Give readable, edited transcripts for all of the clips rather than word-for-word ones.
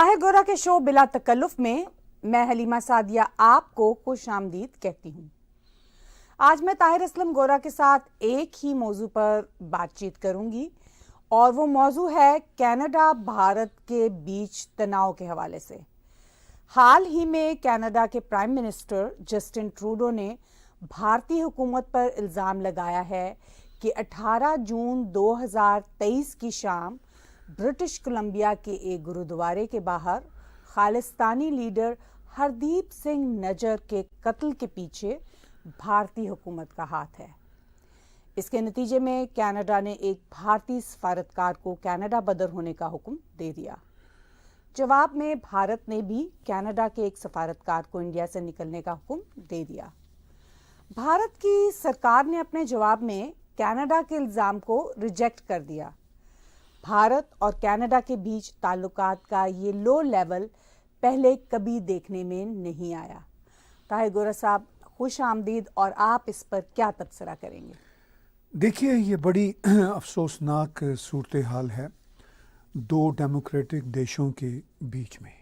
طاہر گورا کے شو بلا تکلف میں میں حلیمہ سعدیہ آپ کو خوش آمدید کہتی ہوں۔ آج میں طاہر اسلم گورا کے ساتھ ایک ہی موضوع پر بات چیت کروں گی اور وہ موضوع ہے کینیڈا بھارت کے بیچ تناؤ کے حوالے سے۔ حال ہی میں کینیڈا کے پرائم منسٹر جسٹن ٹروڈو نے بھارتی حکومت پر الزام لگایا ہے کہ 18 جون 2023 کی شام برٹش کولمبیا کے ایک گرودوارے کے باہر خالستانی لیڈر ہردیپ سنگھ نجر کے قتل کے پیچھے بھارتی حکومت کا ہاتھ ہے۔ اس کے نتیجے میں کینیڈا نے ایک بھارتی سفارتکار کو کینیڈا بدر ہونے کا حکم دے دیا۔ جواب میں بھارت نے بھی کینیڈا کے ایک سفارتکار کو انڈیا سے نکلنے کا حکم دے دیا۔ بھارت کی سرکار نے اپنے جواب میں کینیڈا کے الزام کو ریجیکٹ کر دیا۔ بھارت اور کینیڈا کے بیچ تعلقات کا یہ لو لیول پہلے کبھی دیکھنے میں نہیں آیا۔ طاہر گورا صاحب خوش آمدید، اور آپ اس پر کیا تبصرہ کریں گے؟ دیکھیے، یہ بڑی افسوسناک صورتحال ہے دو ڈیموکریٹک دیشوں کے بیچ میں۔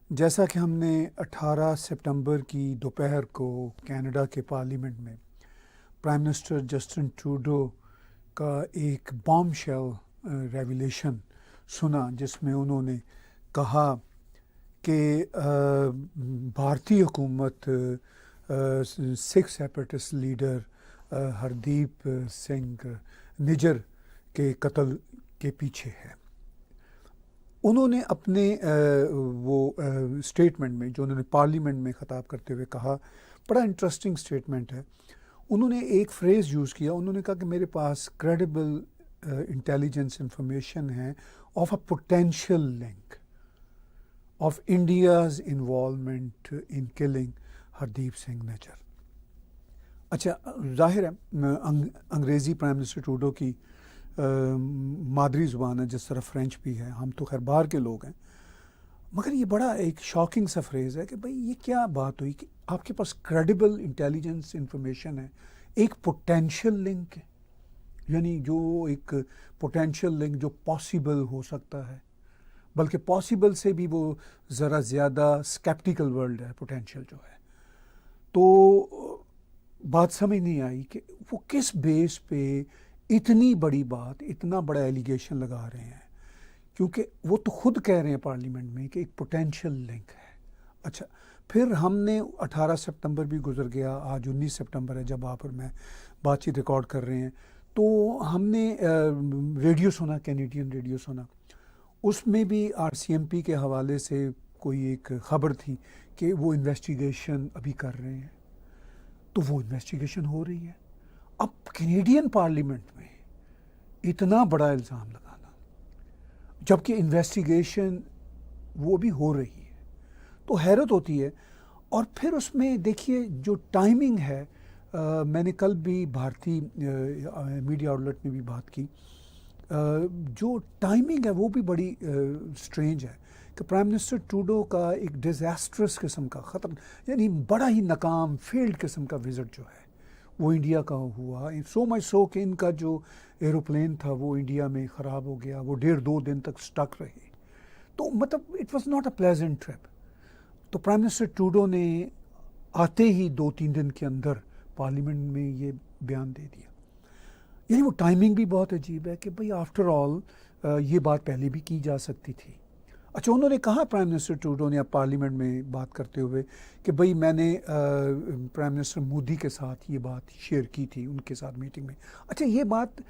جیسا کہ ہم نے 18 سپتمبر کی دوپہر کو کینیڈا کے پارلیمنٹ میں پرائم منسٹر جسٹن ٹروڈو کا ایک بام شیل ریویلیشن سنا، جس میں انہوں نے کہا کہ بھارتی حکومت سکھ سیپریٹسٹ لیڈر ہردیپ سنگھ نجر کے قتل کے پیچھے ہے۔ انہوں نے اپنے وہ اسٹیٹمنٹ میں جو انہوں نے پارلیمنٹ میں خطاب کرتے ہوئے کہا، بڑا انٹرسٹنگ اسٹیٹمنٹ ہے۔ انہوں نے ایک فریز یوز کیا، انہوں نے کہا کہ میرے پاس کریڈیبل انٹیلیجنس انفارمیشن ہے of a potential link of India's involvement in killing Hardeep Singh Nijjar. اچھا، ظاہر ہے انگریزی پرائم منسٹر ٹروڈو کی مادری زبان ہے، جس طرح فرینچ بھی ہے، ہم تو خیر باہر کے لوگ ہیں، مگر یہ بڑا ایک شاکنگ سا فریز ہے کہ بھئی یہ کیا بات ہوئی کہ آپ کے پاس کریڈیبل انٹیلیجنس انفارمیشن ہے، ایک پوٹینشیل لنک ہے، یعنی جو ایک پوٹینشیل لنک جو پاسبل ہو سکتا ہے، بلکہ پاسبل سے بھی وہ ذرا زیادہ اسکیپٹیکل ورلڈ ہے پوٹینشیل جو ہے۔ تو بات سمجھ نہیں آئی کہ وہ کس بیس پہ اتنی بڑی بات، اتنا بڑا ایلیگیشن لگا رہے ہیں، کیونکہ وہ تو خود کہہ رہے ہیں پارلیمنٹ میں کہ ایک پوٹینشیل لنک ہے۔ اچھا، پھر ہم نے 18 سپتمبر بھی گزر گیا، آج 19 سپتمبر ہے جب آپ اور میں بات چیت ریکارڈ کر رہے ہیں، تو ہم نے ریڈیو سنا، کینیڈین ریڈیو سنا، اس میں بھی RCMP کے حوالے سے کوئی ایک خبر تھی کہ وہ انویسٹیگیشن ابھی کر رہے ہیں۔ تو وہ انویسٹیگیشن ہو رہی ہے۔ اب کینیڈین پارلیمنٹ میں اتنا بڑا الزام لگانا، جبکہ انویسٹیگیشن وہ بھی ہو رہی ہے، تو حیرت ہوتی ہے۔ اور پھر اس میں دیکھیے جو ٹائمنگ ہے، میں نے کل بھی بھارتی میڈیا آؤٹلیٹ میں بھی بات کی، جو ٹائمنگ ہے وہ بھی بڑی سٹرینج ہے کہ پرائم منسٹر ٹروڈو کا ایک ڈیزاسٹرس قسم کا یعنی بڑا ہی ناکام فیلڈ قسم کا وزٹ جو ہے وہ انڈیا کا ہوا، سو مچ سو کہ ان کا جو ایروپلین تھا وہ انڈیا میں خراب ہو گیا، وہ 1.5-2 دن تک سٹک رہے، تو مطلب it was not a pleasant trip. تو پرائم منسٹر ٹروڈو نے آتے ہی 2-3 دن کے اندر پارلیمنٹ میں یہ بیان دے دیا، یعنی وہ ٹائمنگ بھی بہت عجیب ہے کہ بھئی آفٹر آل یہ بات پہلے بھی کی جا سکتی تھی۔ اچھا، انہوں نے کہا پرائم منسٹر ٹروڈو نے اب پارلیمنٹ میں بات کرتے ہوئے کہ بھئی میں نے پرائم منسٹر مودی کے ساتھ یہ بات شیئر کی تھی ان کے ساتھ میٹنگ میں۔ اچھا، یہ بات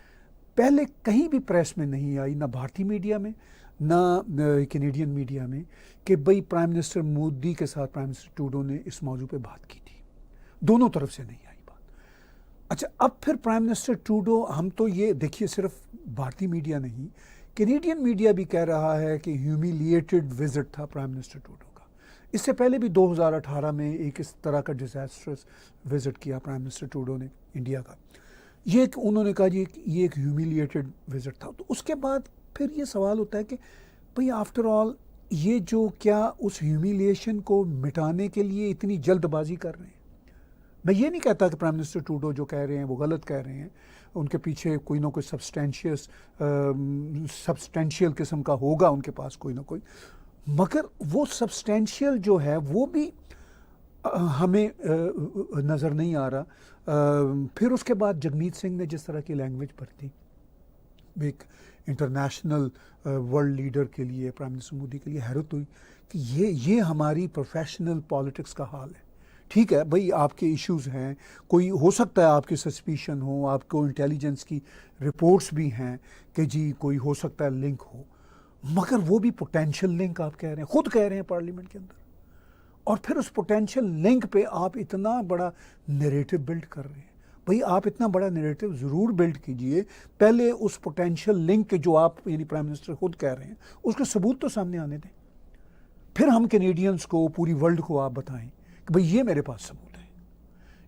پہلے کہیں بھی پریس میں نہیں آئی، نہ بھارتی میڈیا میں نہ کینیڈین میڈیا میں، کہ بھئی پرائم منسٹر مودی کے ساتھ پرائم منسٹر ٹروڈو نے اس موضوع پہ بات کی تھی، دونوں طرف سے نہیں آئی بات۔ اچھا، اب پھر پرائم منسٹر ٹروڈو، ہم تو یہ دیکھیے صرف بھارتی میڈیا نہیں، کینیڈین میڈیا بھی کہہ رہا ہے کہ ہیومیلیٹڈ وزٹ تھا پرائم منسٹر ٹروڈو کا۔ اس سے پہلے بھی 2018 میں ایک اس طرح کا ڈیزاسٹرس وزٹ کیا پرائم منسٹر ٹروڈو نے انڈیا کا، یہ انہوں نے کہا یہ ایک ہیومیلیٹڈ وزٹ تھا۔ تو اس کے بعد پھر یہ سوال ہوتا ہے کہ بھئی آفٹر آل یہ جو کیا اس ہیومیلیشن کو مٹانے کے لیے اتنی جلد بازی کر رہے ہیں؟ میں یہ نہیں کہتا کہ پرائم منسٹر ٹروڈو جو کہہ رہے ہیں وہ غلط کہہ رہے ہیں، ان کے پیچھے کوئی نہ کوئی سبسٹینشیل قسم کا ہوگا ان کے پاس کوئی نہ کوئی، مگر وہ سبسٹینشیل جو ہے وہ بھی ہمیں نظر نہیں آ رہا. پھر اس کے بعد جگمیت سنگھ نے جس طرح کی لینگویج برتی ایک انٹرنیشنل ورلڈ لیڈر کے لیے, پرائم منسٹر مودی کے لیے حیرت ہوئی کہ یہ ہماری پروفیشنل پالیٹکس کا حال ہے. ٹھیک ہے بھائی, آپ کے ایشوز ہیں, کوئی ہو سکتا ہے آپ کی سسپیشن ہو, آپ کو انٹیلیجنس کی رپورٹس بھی ہیں کہ جی کوئی ہو سکتا ہے لنک ہو, مگر وہ بھی پوٹینشیل لنک آپ کہہ رہے ہیں, خود کہہ رہے ہیں پارلیمنٹ کے اندر, اور پھر اس پوٹینشیل لنک پہ آپ اتنا بڑا نیریٹو بلڈ کر رہے ہیں. بھئی آپ اتنا بڑا نیریٹو ضرور بلڈ کیجئے, پہلے اس پوٹینشیل لنک کے جو آپ یعنی پرائم منسٹر خود کہہ رہے ہیں اس کے ثبوت تو سامنے آنے دیں, پھر ہم کینیڈینز کو, پوری ورلڈ کو آپ بتائیں کہ بھئی یہ میرے پاس ثبوت ہے.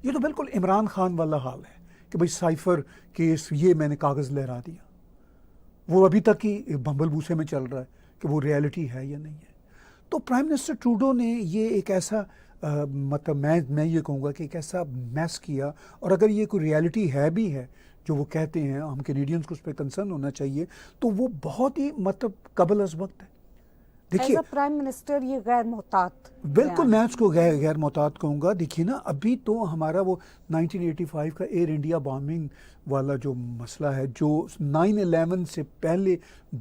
یہ تو بالکل عمران خان والا حال ہے کہ بھئی سائفر کیس یہ میں نے کاغذ لہرا دیا, وہ ابھی تک ہی بمبل بوسے میں چل رہا ہے کہ وہ ریئلٹی ہے یا نہیں ہے. تو پرائم منسٹر ٹروڈو نے یہ ایک ایسا مطلب میں یہ کہوں گا کہ ایک ایسا میس کیا, اور اگر یہ کوئی ریئلٹی ہے بھی ہے جو وہ کہتے ہیں, ہم کینیڈینز کو اس پہ کنسرن ہونا چاہیے, تو وہ بہت ہی مطلب قبل از وقت ہے. دیکھیے پرائم منسٹر یہ غیر محتاط, بالکل میں اس کو غیر محتاط کہوں گا. دیکھیے نا, ابھی تو ہمارا وہ 1985 کا ایئر انڈیا بامبنگ والا جو مسئلہ ہے, جو 9/11 سے پہلے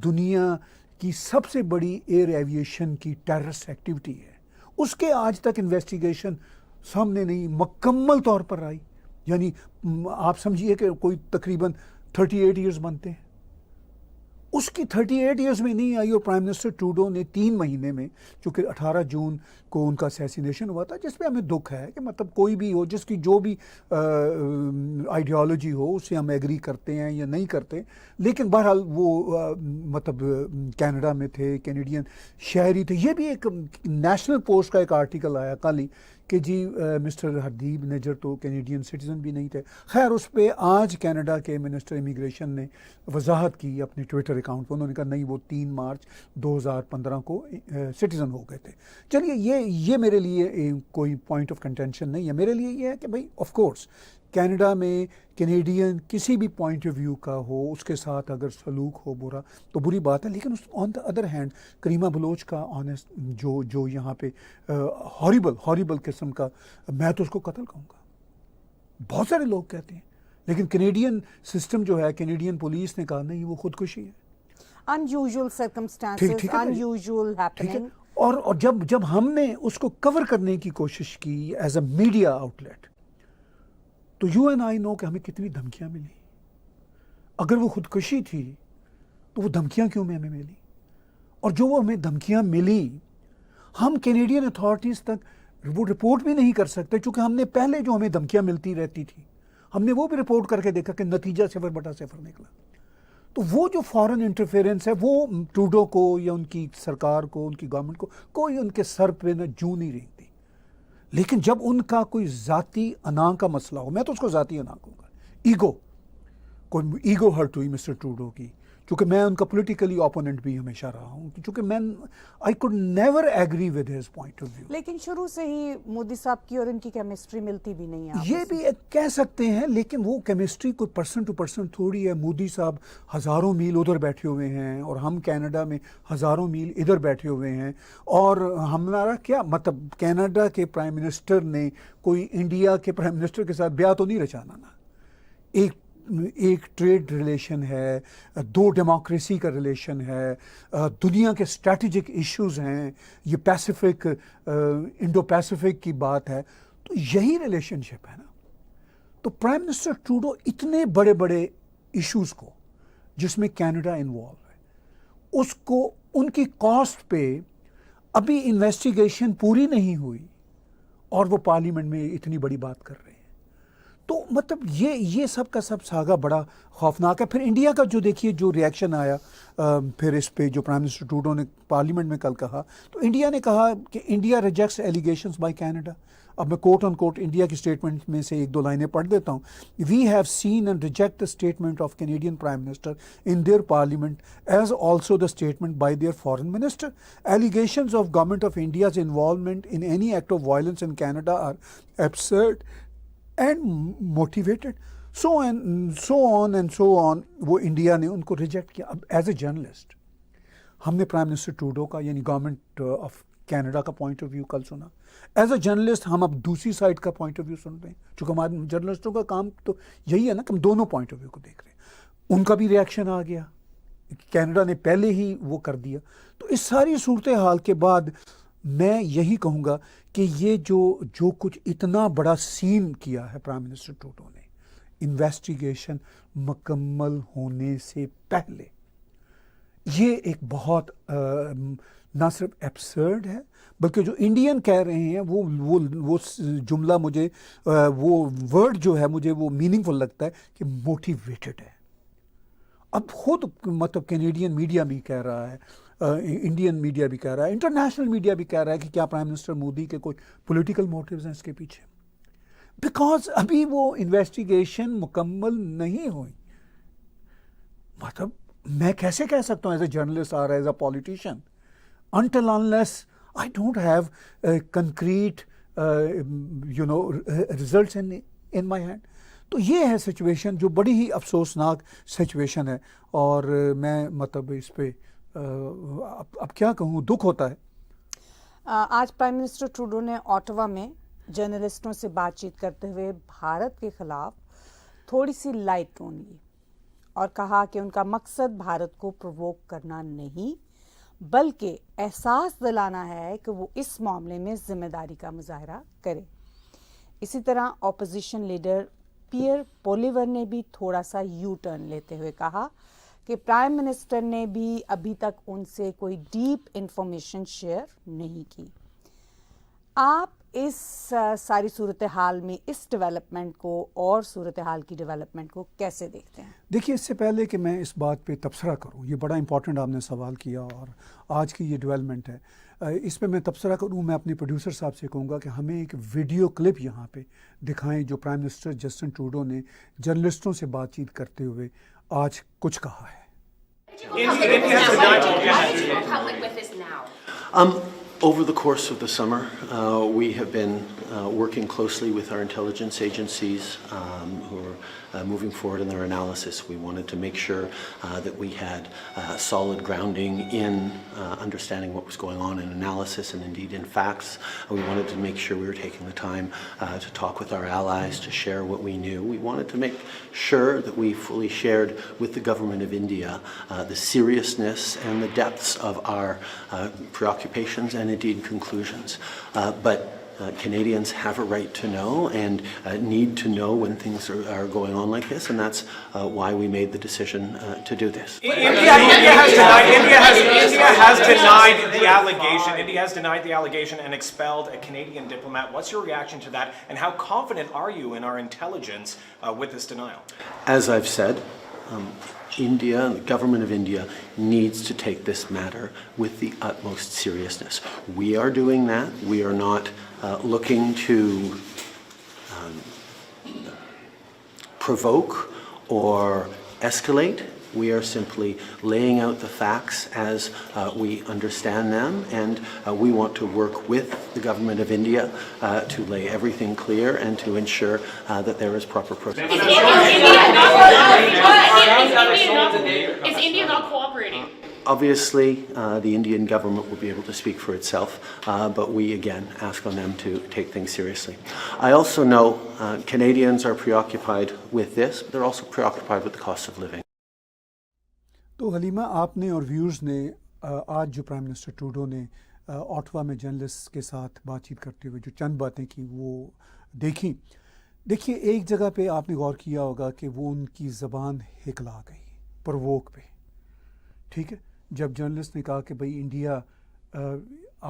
دنیا کی سب سے بڑی ایئر ایویشن کی ٹیررسٹ ایکٹیویٹی ہے, اس کے آج تک انویسٹیگیشن سامنے نہیں مکمل طور پر آئی. یعنی آپ سمجھیے کہ کوئی تقریباً 38 ایئرز بنتے ہیں, اس کی 38 ایئرز میں نہیں آئی, اور پرائم منسٹر ٹروڈو نے 3 مہینے میں, چونکہ 18 جون کو ان کا اسیسینیشن ہوا تھا, جس پہ ہمیں دکھ ہے کہ مطلب کوئی بھی ہو, جس کی جو بھی آئیڈیالوجی ہو, اس سے ہم ایگری کرتے ہیں یا نہیں کرتے, لیکن بہرحال وہ مطلب کینیڈا میں تھے, کینیڈین شہری تھے. یہ بھی ایک نیشنل پوسٹ کا ایک آرٹیکل آیا کل ہی کہ جی مسٹر ہردیپ نجر تو کینیڈین سٹیزن بھی نہیں تھے. خیر اس پہ آج کینیڈا کے منسٹر امیگریشن نے وضاحت کی اپنے ٹویٹر اکاؤنٹ پہ, انہوں نے کہا نہیں وہ 3 مارچ 2015 کو سٹیزن ہو گئے تھے. چلیے یہ میرے لیے کوئی پوائنٹ آف کنٹینشن نہیں ہے. میرے لیے یہ ہے کہ بھائی آف کورس کینیڈا میں کینیڈین کسی بھی پوائنٹ آف ویو کا ہو, اس کے ساتھ اگر سلوک ہو برا تو بری بات ہے, لیکن آن دا ادر ہینڈ کریمہ بلوچ کا آنیسٹ جو یہاں پہ ہاریبل قسم کا, میں تو اس کو قتل کہوں گا, بہت سارے لوگ کہتے ہیں, لیکن کینیڈین سسٹم جو ہے, کینیڈین پولیس نے کہا نہیں وہ خودکشی ہے, unusual circumstances, unusual happening. اور جب ہم نے اس کو کور کرنے کی کوشش کی as a media outlet, تو یو اینڈ آئی نو کہ ہمیں کتنی دھمکیاں ملی. اگر وہ خودکشی تھی تو وہ دھمکیاں کیوں ہمیں ملی, اور جو وہ ہمیں دھمکیاں ملی ہم کینیڈین اتھارٹیز تک وہ رپورٹ بھی نہیں کر سکتے, چونکہ ہم نے پہلے جو ہمیں دھمکیاں ملتی رہتی تھی ہم نے وہ بھی رپورٹ کر کے دیکھا کہ نتیجہ 0/0 نکلا. تو وہ جو فارن انٹرفیئرنس ہے وہ ٹروڈو کو یا ان کی سرکار کو, ان کی گورنمنٹ کو کوئی ان کے سر پہ نہ جوں نہیں رینگتی. لیکن جب ان کا کوئی ذاتی انا کا مسئلہ ہو, میں تو اس کو ذاتی انا کہوں گا, ایگو ہرٹ ہوئی مسٹر ٹروڈو کی, چونکہ میں ان کا پولیٹیکلی اپوننٹ بھی ہمیشہ رہا ہوں, چونکہ میں I could never agree with his point of view. لیکن شروع سے ہی مودی صاحب کی اور ان کی کیمسٹری ملتی بھی نہیں ہے, یہ بھی کہہ سکتے ہیں, لیکن وہ کیمسٹری کوئی پرسن ٹو پرسن تھوڑی ہے. مودی صاحب ہزاروں میل ادھر بیٹھے ہوئے ہیں اور ہم کینیڈا میں ہزاروں میل ادھر بیٹھے ہوئے ہیں, اور ہمارا کیا مطلب کینیڈا کے پرائم منسٹر نے کوئی انڈیا کے پرائم منسٹر کے ساتھ بیعت تو نہیں رچانا نا. ایک ٹریڈ ریلیشن ہے, 2 ڈیموکریسی کا ریلیشن ہے, دنیا کے اسٹریٹجک ایشوز ہیں, یہ پیسیفک انڈو پیسیفک کی بات ہے, تو یہی ریلیشن شپ ہے نا. تو پرائم منسٹر ٹروڈو اتنے بڑے بڑے ایشوز کو جس میں کینیڈا انوالو ہے, اس کو ان کی کاسٹ پہ ابھی انویسٹیگیشن پوری نہیں ہوئی اور وہ پارلیمنٹ میں اتنی بڑی بات کر رہے ہیں. تو مطلب یہ سب کا سب ساگا بڑا خوفناک ہے. پھر انڈیا کا جو دیکھیے جو ریئیکشن آیا پھر اس پہ جو پرائم منسٹر ٹروڈو نے پارلیمنٹ میں کل کہا, تو انڈیا نے کہا کہ India rejects allegations by Canada. اب میں کوٹ آن کوٹ انڈیا کی اسٹیٹمنٹ میں سے 1-2 لائنیں پڑھ دیتا ہوں. We have seen and reject the statement of Canadian prime minister in their parliament as also the statement by their foreign minister. Allegations of government of India's involvement in any act of violence in Canada are absurd and motivated, so on. وہ India نے ان کو reject کیا. اب as a journalist ہم نے prime minister Trudeau کا یعنی government of Canada کا پوائنٹ آف ویو کل سنا. ایز اے جرنلسٹ ہم اب دوسری سائڈ کا پوائنٹ آف ویو سن رہے ہیں, چونکہ ہمارے جرنلسٹوں کا کام تو یہی ہے نا کہ ہم دونوں پوائنٹ آف ویو کو دیکھ رہے ہیں. ان کا بھی ریئیکشن آ گیا, کینیڈا نے پہلے ہی وہ کر دیا. تو اس ساری صورتحال کے بعد میں یہی کہوں گا کہ یہ جو کچھ اتنا بڑا سین کیا ہے پرائم منسٹر ٹروڈو نے انویسٹیگیشن مکمل ہونے سے پہلے, یہ ایک بہت نہ صرف ایبسرڈ ہے بلکہ جو انڈین کہہ رہے ہیں وہ جملہ مجھے وہ ورڈ جو ہے مجھے وہ میننگ فل لگتا ہے کہ موٹیویٹڈ ہے. اب خود مطلب کینیڈین میڈیا بھی کہہ رہا ہے, انڈین میڈیا بھی کہہ رہا ہے, انٹرنیشنل میڈیا بھی کہہ رہا ہے کہ کیا پرائم منسٹر مودی کے کوئی پولیٹیکل موٹیوز ہیں اس کے پیچھے, بیکاز ابھی وہ انویسٹیگیشن مکمل نہیں ہوئی. مطلب میں کیسے کہہ سکتا ہوں ایز اے جرنلسٹ اور as a politician until unless I don't have concrete results in my hand. تو یہ ہے سچویشن جو بڑی ہی افسوسناک سچویشن ہے, اور میں مطلب اس پہ اب کیا کہوں, دکھ ہوتا ہے. آج پرائم منسٹر ٹروڈو نے اوٹاوا میں جرنلسٹوں سے بات چیت کرتے ہوئے بھارت کے خلاف تھوڑی سی لائٹ ٹون لی اور کہا کہ ان کا مقصد بھارت کو پرووک کرنا نہیں بلکہ احساس دلانا ہے کہ وہ اس معاملے میں ذمہ داری کا مظاہرہ کرے. اسی طرح اپوزیشن لیڈر پیئر پولیور نے بھی تھوڑا سا یو ٹرن لیتے ہوئے کہا کہ پرائم منسٹر نے بھی ابھی تک ان سے کوئی ڈیپ انفارمیشن شیئر نہیں کی. آپ اس ساری صورتحال میں اس ڈیولپمنٹ کو اور صورتحال کی ڈیولپمنٹ کو کیسے دیکھتے ہیں؟ دیکھیے, اس سے پہلے کہ میں اس بات پہ تبصرہ کروں, یہ بڑا امپورٹنٹ آپ نے سوال کیا اور آج کی یہ ڈیولپمنٹ ہے, اس پہ میں تبصرہ کروں. میں اپنے پروڈیوسر صاحب سے کہوں گا کہ ہمیں ایک ویڈیو کلپ یہاں پہ دکھائیں جو پرائم منسٹر جسٹن ٹروڈو نے جرنلسٹوں سے بات چیت کرتے ہوئے آج کچھ کہا ہے. Over the course of the summer, we have been working closely with our intelligence agencies who are moving forward in their analysis. We wanted to make sure that we had solid grounding in understanding what was going on in analysis and indeed in facts. We wanted to make sure we were taking the time to talk with our allies, to share what we knew. We wanted to make sure that we fully shared with the government of India the seriousness and the depths of our preoccupations and indeed conclusions. But Canadians have a right to know and need to know when things are going on like this, and that's why we made the decision to do this. India has denied the allegation. India has denied the allegation and expelled a Canadian diplomat. What's your reaction to that, and how confident are you in our intelligence with this denial? As I've said, India, the government of India, needs to take this matter with the utmost seriousness. We are doing that. We are not looking to provoke or escalate. We are simply laying out the facts as we understand them, and we want to work with the government of India to lay everything clear and to ensure that there is proper process. Is India not cooperating? Obviously, the Indian government will be able to speak for itself, but we again ask on them to take things seriously. I also know Canadians are preoccupied with this, but they're also preoccupied with the cost of living. تو حلیمہ, آپ نے اور viewers نے آج جو prime minister Trudeau نے Ottawa میں journalist کے ساتھ بات چیت کرتے ہوئے جو چند باتیں کی وہ دیکھیں. دیکھیے, ایک جگہ پہ آپ نے غور کیا ہوگا کہ وہ ان کی زبان ہکلا گئی پرووک پہ, ٹھیک ہے, جب جرنلسٹ نے کہا کہ بھئی انڈیا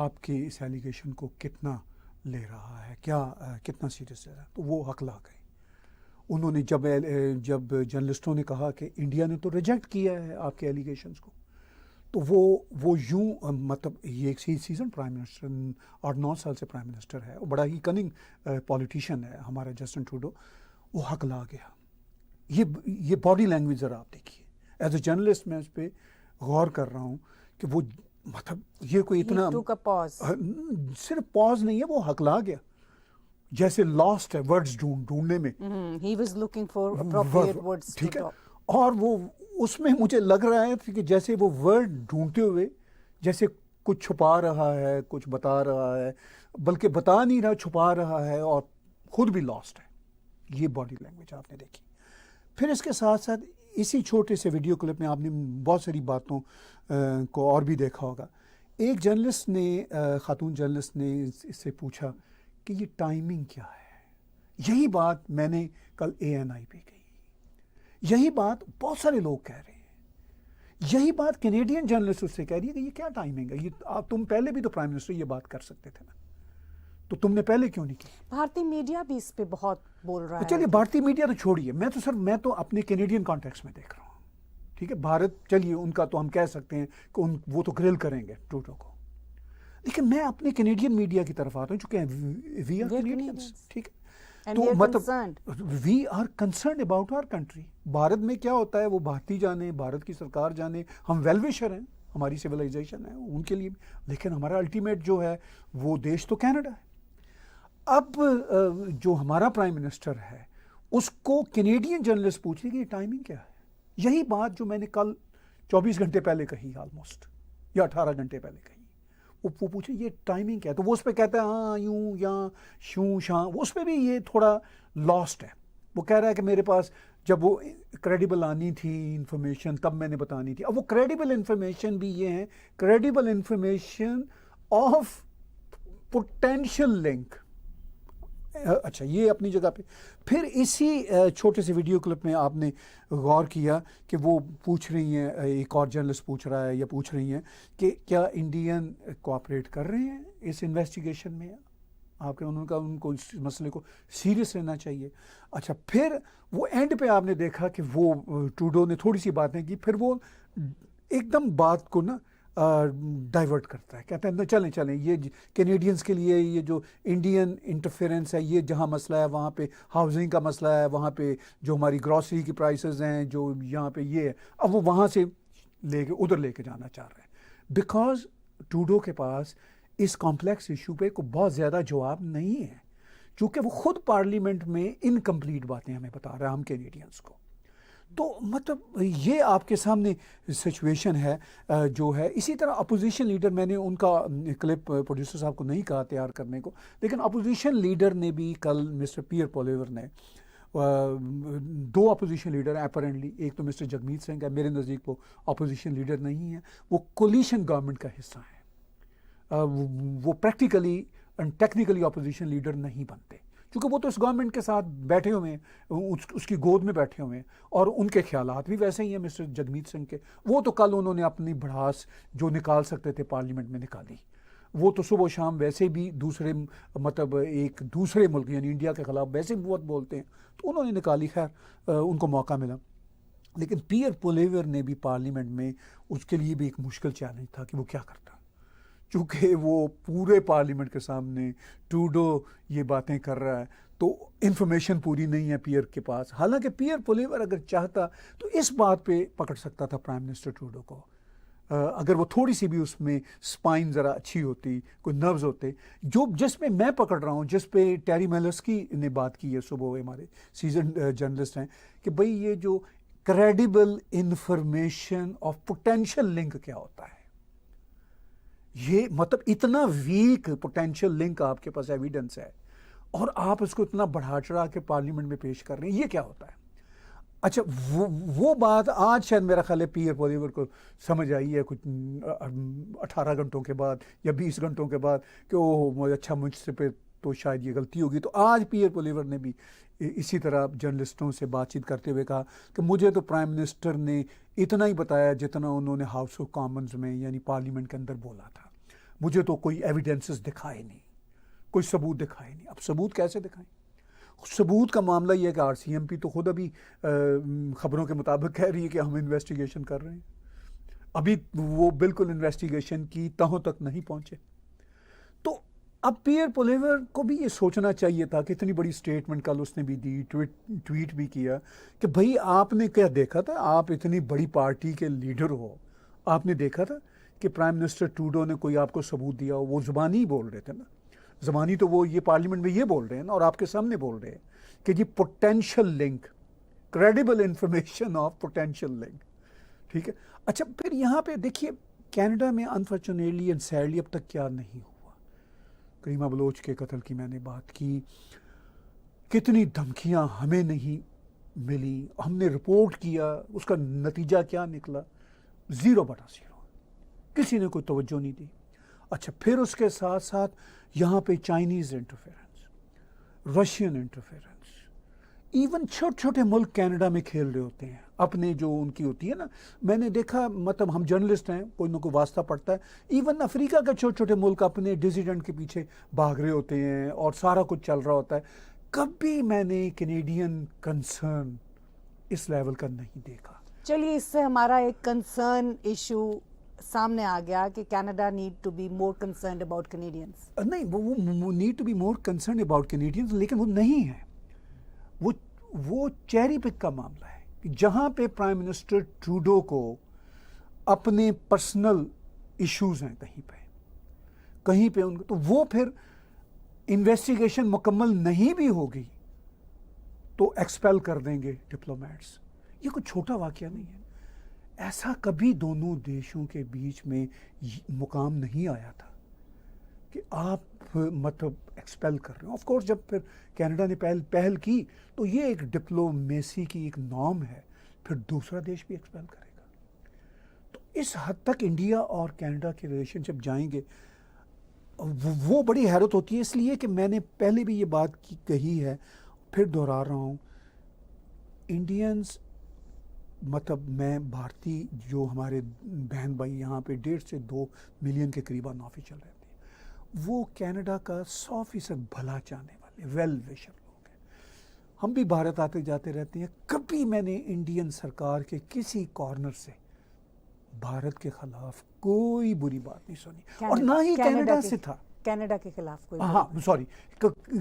آپ کے اس ایلیگیشن کو کتنا لے رہا ہے, کیا کتنا سیریس ہے, تو وہ ہکلا گئے. انہوں نے جب جرنلسٹوں نے کہا کہ انڈیا نے تو ریجیکٹ کیا ہے آپ کے ایلیگیشنز کو, تو وہ یوں مطلب یہ ایک سیزن پرائم منسٹر 8-9 سال سے پرائم منسٹر ہے, وہ بڑا ہی کننگ پولیٹیشین ہے ہمارا جسٹن ٹروڈو, وہ ہکلا گیا. یہ باڈی لینگویج ذرا آپ دیکھیے. ایز اے جرنلسٹ میں اس پہ غور کر رہا ہوں کہ وہ مطلب یہ کوئی اتنا صرف پاز نہیں ہے, وہ ہکلا گیا, جیسے لاسٹ ہے ورڈز ڈھونڈنے میں. He was looking for appropriate words. ٹھیک ہے, اور وہ اس میں مجھے لگ رہا ہے کہ جیسے وہ ورڈ ڈھونڈتے ہوئے جیسے کچھ چھپا رہا ہے, کچھ بتا رہا ہے, بلکہ بتا نہیں رہا, چھپا رہا ہے اور خود بھی لاسٹ ہے. یہ باڈی لینگویج آپ نے دیکھی. پھر اس کے ساتھ ساتھ اسی چھوٹے سے ویڈیو کلپ میں آپ نے بہت ساری باتوں کو اور بھی دیکھا ہوگا. ایک جرنلسٹ نے, خاتون جرنلسٹ نے اس سے پوچھا کہ یہ ٹائمنگ کیا ہے. یہی بات میں نے کل ANI پہ کہی, یہی بات بہت سارے لوگ کہہ رہے ہیں, یہی بات کینیڈین جرنلسٹ اس سے کہہ رہی ہے کہ یہ کیا ٹائمنگ ہے. یہ تم پہلے بھی تو پرائم منسٹر یہ بات کر سکتے تھے نا, تو تم نے پہلے کیوں نہیں کی؟ بھارتی میڈیا بھی اس پہ بہت بول رہا ہے. چلیے بھارتی میڈیا تو چھوڑیے, میں تو اپنے کینیڈین کانٹیکس میں دیکھ رہا ہوں. ٹھیک ہے, بھارت چلیے ان کا تو ہم کہہ سکتے ہیں کہ وہ تو گرل کریں گے ٹروڈو کو, لیکن میں اپنے کینیڈین میڈیا کی طرف آتا ہوں چونکہ وی آر کینیڈینز. ٹھیک ہے, تو مطلب we are concerned about our country. Bharat میں کیا ہوتا ہے وہ بھارتی جانے, بھارت کی سرکار جانے. ہم ویل وشر ہیں, ہماری سویلائزیشن ہے ان کے لیے, لیکن ہمارا الٹیمیٹ جو ہے وہ دیش تو کینیڈا ہے. اب جو ہمارا پرائم منسٹر ہے اس کو کینیڈین جرنلسٹ پوچھ رہی کہ یہ ٹائمنگ کیا ہے. یہی بات جو میں نے کل 24 گھنٹے پہلے کہی, آلموسٹ, یا 18 گھنٹے پہلے کہی, وہ پوچھے یہ ٹائمنگ کیا ہے. تو وہ اس پہ کہتا ہے ہاں یوں یا شوں شاں. وہ اس پہ بھی یہ تھوڑا لاسٹ ہے. وہ کہہ رہا ہے کہ میرے پاس جب وہ کریڈیبل آنی تھی انفارمیشن تب میں نے بتانی تھی. اب وہ کریڈیبل انفارمیشن بھی یہ ہے, credible information of potential link. اچھا, یہ اپنی جگہ پہ. پھر اسی چھوٹے سے ویڈیو کلپ میں آپ نے غور کیا کہ وہ پوچھ رہی ہیں, ایک اور جرنلسٹ پوچھ رہا ہے یا پوچھ رہی ہیں کہ کیا انڈین کوآپریٹ کر رہے ہیں اس انویسٹیگیشن میں. آپ کے ان کو اس مسئلے کو سیریس لینا چاہیے. اچھا, پھر وہ اینڈ پہ آپ نے دیکھا کہ وہ ٹروڈو نے تھوڑی سی باتیں کی, پھر وہ ایک دم بات کو نا ڈائیورٹ کرتا ہے, کہتا ہے چلیں یہ کینیڈینز کے لیے یہ جو انڈین انٹرفیئرنس ہے, یہ جہاں مسئلہ ہے وہاں پہ ہاؤسنگ کا مسئلہ ہے, وہاں پہ جو ہماری گراسری کی پرائسز ہیں جو یہاں پہ یہ ہے, اب وہ وہاں سے ادھر لے کے جانا چاہ رہے ہیں. بیکاز ٹروڈو کے پاس اس کمپلیکس ایشو پہ کوئی بہت زیادہ جواب نہیں ہے, چونکہ وہ خود پارلیمنٹ میں انکمپلیٹ باتیں ہمیں بتا رہا ہے ہم کینیڈینز کو. تو مطلب یہ آپ کے سامنے سچویشن ہے جو ہے. اسی طرح اپوزیشن لیڈر, میں نے ان کا کلپ پروڈیوسر صاحب کو نہیں کہا تیار کرنے کو, لیکن اپوزیشن لیڈر نے بھی کل مسٹر پیئر پولیور نے, 2 اپوزیشن لیڈر ہیں اپیرنٹلی, ایک تو مسٹر جگمیت سنگھ ہے, میرے نزدیک وہ اپوزیشن لیڈر نہیں ہے, وہ کولیشن گورنمنٹ کا حصہ ہیں. وہ practically and technically opposition leader نہیں بنتے, کیونکہ وہ تو اس گورنمنٹ کے ساتھ بیٹھے ہوئے ہیں, اس کی گود میں بیٹھے ہوئے ہیں, اور ان کے خیالات بھی ویسے ہی ہیں مسٹر جگمیت سنگھ کے. وہ تو کل انہوں نے اپنی بڑھاس جو نکال سکتے تھے پارلیمنٹ میں نکالی. وہ تو صبح و شام ویسے بھی دوسرے مطلب ایک دوسرے ملک یعنی انڈیا کے خلاف ویسے بھی بہت بولتے ہیں, تو انہوں نے نکالی. خیر ان کو موقع ملا. لیکن پیئر پولیور نے بھی پارلیمنٹ میں, اس کے لیے بھی ایک مشکل چیلنج تھا کہ وہ کیا کرتا, چونکہ وہ پورے پارلیمنٹ کے سامنے ٹروڈو یہ باتیں کر رہا ہے, تو انفارمیشن پوری نہیں ہے پیئر کے پاس. حالانکہ پیئر پولیور اگر چاہتا تو اس بات پہ پکڑ سکتا تھا پرائم منسٹر ٹروڈو کو, اگر وہ تھوڑی سی بھی اس میں سپائن ذرا اچھی ہوتی, کوئی نروز ہوتے. جس پہ میں پکڑ رہا ہوں, جس پہ ٹیری میلسکی نے بات کی ہے صبح, ہمارے سیزن جرنلسٹ ہیں, کہ بھئی یہ جو credible information of potential link کیا ہوتا ہے. یہ مطلب اتنا ویک پوٹینشیل لنک آپ کے پاس ایویڈنس ہے اور آپ اس کو اتنا بڑھا چڑھا کے پارلیمنٹ میں پیش کر رہے ہیں, یہ کیا ہوتا ہے. اچھا, وہ بات آج شاید میرا خیال ہے پیئر پولیور کو سمجھ آئی ہے کچھ 18 گھنٹوں کے بعد یا 20 گھنٹوں کے بعد کہ اوہ اچھا مجھ سے پہ تو شاید یہ غلطی ہوگی. تو آج پیئر پولیور نے بھی اسی طرح جرنلسٹوں سے بات چیت کرتے ہوئے کہا کہ مجھے تو پرائم منسٹر نے اتنا ہی بتایا جتنا انہوں نے ہاؤس آف کامنز میں یعنی پارلیمنٹ کے اندر بولا تھا. مجھے تو کوئی ایویڈنسز دکھائے نہیں, کوئی ثبوت دکھائے نہیں. اب ثبوت کیسے دکھائیں؟ ثبوت کا معاملہ یہ ہے کہ RCMP تو خود ابھی خبروں کے مطابق کہہ رہی ہے کہ ہم انویسٹیگیشن کر رہے ہیں. ابھی وہ بالکل انویسٹیگیشن کی تہوں تک نہیں پہنچے. تو اب پیئر پولیور کو بھی یہ سوچنا چاہیے تھا کہ اتنی بڑی سٹیٹمنٹ کل اس نے بھی دی, ٹویٹ بھی کیا کہ بھائی آپ نے کیا دیکھا تھا, آپ اتنی بڑی پارٹی کے لیڈر ہو, آپ نے دیکھا تھا کہ پرائم منسٹر ٹروڈو نے کوئی آپ کو ثبوت دیا ہو. وہ زبانی ہی بول رہے تھے نا, زبانی تو وہ یہ پارلیمنٹ میں یہ بول رہے ہیں نا, اور آپ کے سامنے بول رہے ہیں کہ جی potential link, credible information of potential link. ٹھیک ہے. اچھا, پھر یہاں پہ دیکھیے کینیڈا میں انفارچونیٹلی اینڈ سیڈلی اب تک کیا نہیں ہوا. کریمہ بلوچ کے قتل کی میں نے بات کی, کتنی دھمکیاں ہمیں نہیں ملی, ہم نے رپورٹ کیا, اس کا نتیجہ کیا نکلا؟ 0/0. کسی نے کوئی توجہ نہیں دی. اچھا, پھر اس کے ساتھ ساتھ یہاں پہ Chinese interference, Russian interference, even چھوٹے چھوٹے ملک کینیڈا میں کھیل رہے ہوتے ہیں اپنے جو ان کی ہوتی ہے نا. میں نے دیکھا, مطلب ہم جرنلسٹ ہیں, کوئی نہ کوئی واسطہ پڑتا ہے, ایون افریقہ کے چھوٹے چھوٹے ملک اپنے ڈیزیڈنٹ کے پیچھے بھاگ رہے ہوتے ہیں اور سارا کچھ چل رہا ہوتا ہے. کبھی میں نے کینیڈین کنسرن اس لیول کا نہیں دیکھا. چلیے, اس سے ہمارا ایک کنسرن ایشو سامنے آ گیا کہ Canada need to be more concerned about Canadians. نہیں, وہ need to be more concern about Canadians, لیکن وہ نہیں ہے. وہ چیری پک کا معاملہ ہے کہ جہاں پہ پرائم منسٹر ٹروڈو کو اپنے پرسنل ایشوز ہیں کہیں پہ ان کو, تو وہ پھر انویسٹیگیشن مکمل نہیں بھی ہوگی تو ایکسپیل کر دیں گے ڈپلومیٹس. یہ کوئی چھوٹا واقعہ نہیں ہے. ایسا کبھی دونوں دیشوں کے بیچ میں مقام نہیں آیا تھا کہ آپ مطلب ایکسپیل کر رہے ہو. آف کورس جب پھر کینیڈا نے پہل کی تو یہ ایک ڈپلومیسی کی ایک نارم ہے, پھر دوسرا دیش بھی ایکسپیل کرے گا. تو اس حد تک انڈیا اور کینیڈا کے ریلیشن شپ جائیں گے, وہ بڑی حیرت ہوتی ہے. اس لیے کہ میں نے پہلے بھی یہ بات کہی ہے, پھر دہرا رہا ہوں, انڈینز مطلب میں بھارتی جو ہمارے بہن بھائی یہاں پہ 1.5 سے 2 ملین کے قریب آفیشل رہتے ہیں, وہ کینیڈا کا 100% بھلا چاہنے والے ویل وشر لوگ ہیں. ہم بھی بھارت آتے جاتے رہتے ہیں. کبھی میں نے انڈین سرکار کے کسی کارنر سے بھارت کے خلاف کوئی بری بات نہیں سنی, اور نہ ہی کینیڈا سے تھا. کینیڈا کے خلاف کوئی, ہاں سوری,